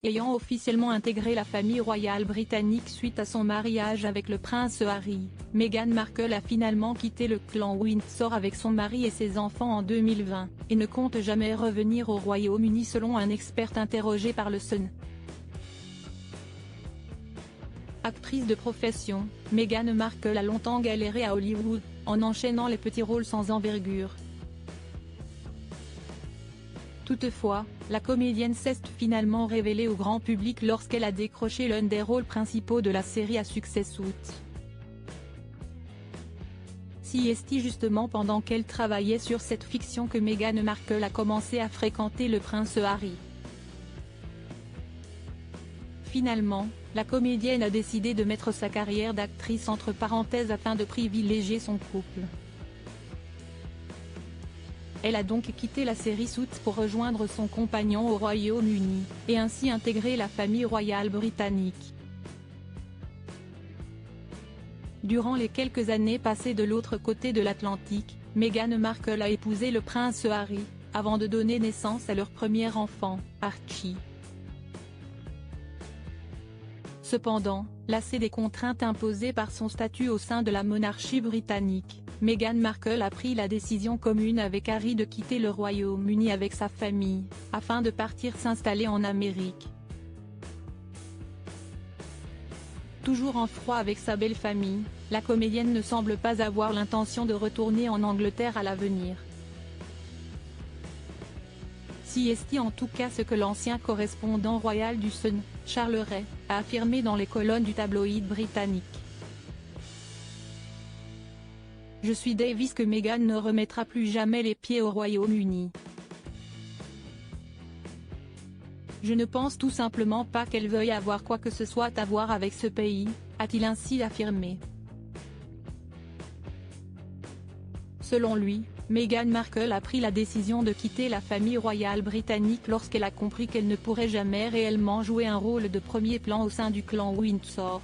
ayant officiellement intégré la famille royale britannique suite à son mariage avec le prince Harry, Meghan Markle a finalement quitté le clan Windsor avec son mari et ses enfants en 2020, et ne compte jamais revenir au Royaume-Uni selon un expert interrogé par le Sun. Actrice de profession, Meghan Markle a longtemps galéré à Hollywood, en enchaînant les petits rôles sans envergure. Toutefois, la comédienne s'est finalement révélée au grand public lorsqu'elle a décroché l'un des rôles principaux de la série à succès Suits. C'est justement pendant qu'elle travaillait sur cette fiction que Meghan Markle a commencé à fréquenter le prince Harry. Finalement, la comédienne a décidé de mettre sa carrière d'actrice entre parenthèses afin de privilégier son couple. Elle a donc quitté la série Suits pour rejoindre son compagnon au Royaume-Uni, et ainsi intégrer la famille royale britannique. Durant les quelques années passées de l'autre côté de l'Atlantique, Meghan Markle a épousé le prince Harry, avant de donner naissance à leur premier enfant, Archie. Cependant, lassée des contraintes imposées par son statut au sein de la monarchie britannique, Meghan Markle a pris la décision commune avec Harry de quitter le Royaume-Uni avec sa famille, afin de partir s'installer en Amérique. Toujours en froid avec sa belle famille, la comédienne ne semble pas avoir l'intention de retourner en Angleterre à l'avenir. C'est en tout cas ce que l'ancien correspondant royal du Sun, Charles Ray, a affirmé dans les colonnes du tabloïd britannique. Je suis d'avis que Meghan ne remettra plus jamais les pieds au Royaume-Uni. Je ne pense tout simplement pas qu'elle veuille avoir quoi que ce soit à voir avec ce pays, a-t-il ainsi affirmé. Selon lui, Meghan Markle a pris la décision de quitter la famille royale britannique lorsqu'elle a compris qu'elle ne pourrait jamais réellement jouer un rôle de premier plan au sein du clan Windsor.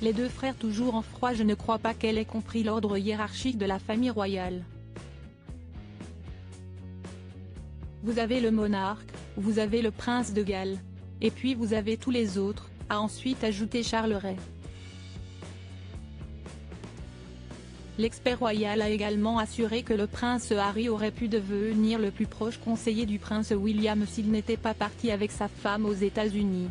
Les deux frères toujours en froid. Je ne crois pas qu'elle ait compris l'ordre hiérarchique de la famille royale. Vous avez le monarque, vous avez le prince de Galles. Et puis vous avez tous les autres, a ensuite ajouté Charles Ray. L'expert royal a également assuré que le prince Harry aurait pu devenir le plus proche conseiller du prince William s'il n'était pas parti avec sa femme aux États-Unis.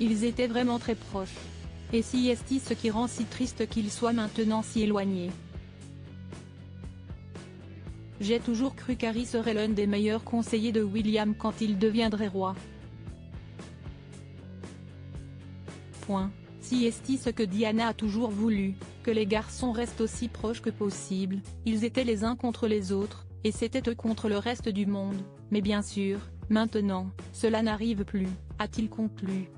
Ils étaient vraiment très proches. Et c'est ce qui rend si triste qu'ils soient maintenant si éloignés. J'ai toujours cru qu'Harry serait l'un des meilleurs conseillers de William quand il deviendrait roi. Point. C'est ce que Diana a toujours voulu, que les garçons restent aussi proches que possible. Ils étaient les uns contre les autres, et c'était eux contre le reste du monde, mais bien sûr, maintenant, cela n'arrive plus, a-t-il conclu.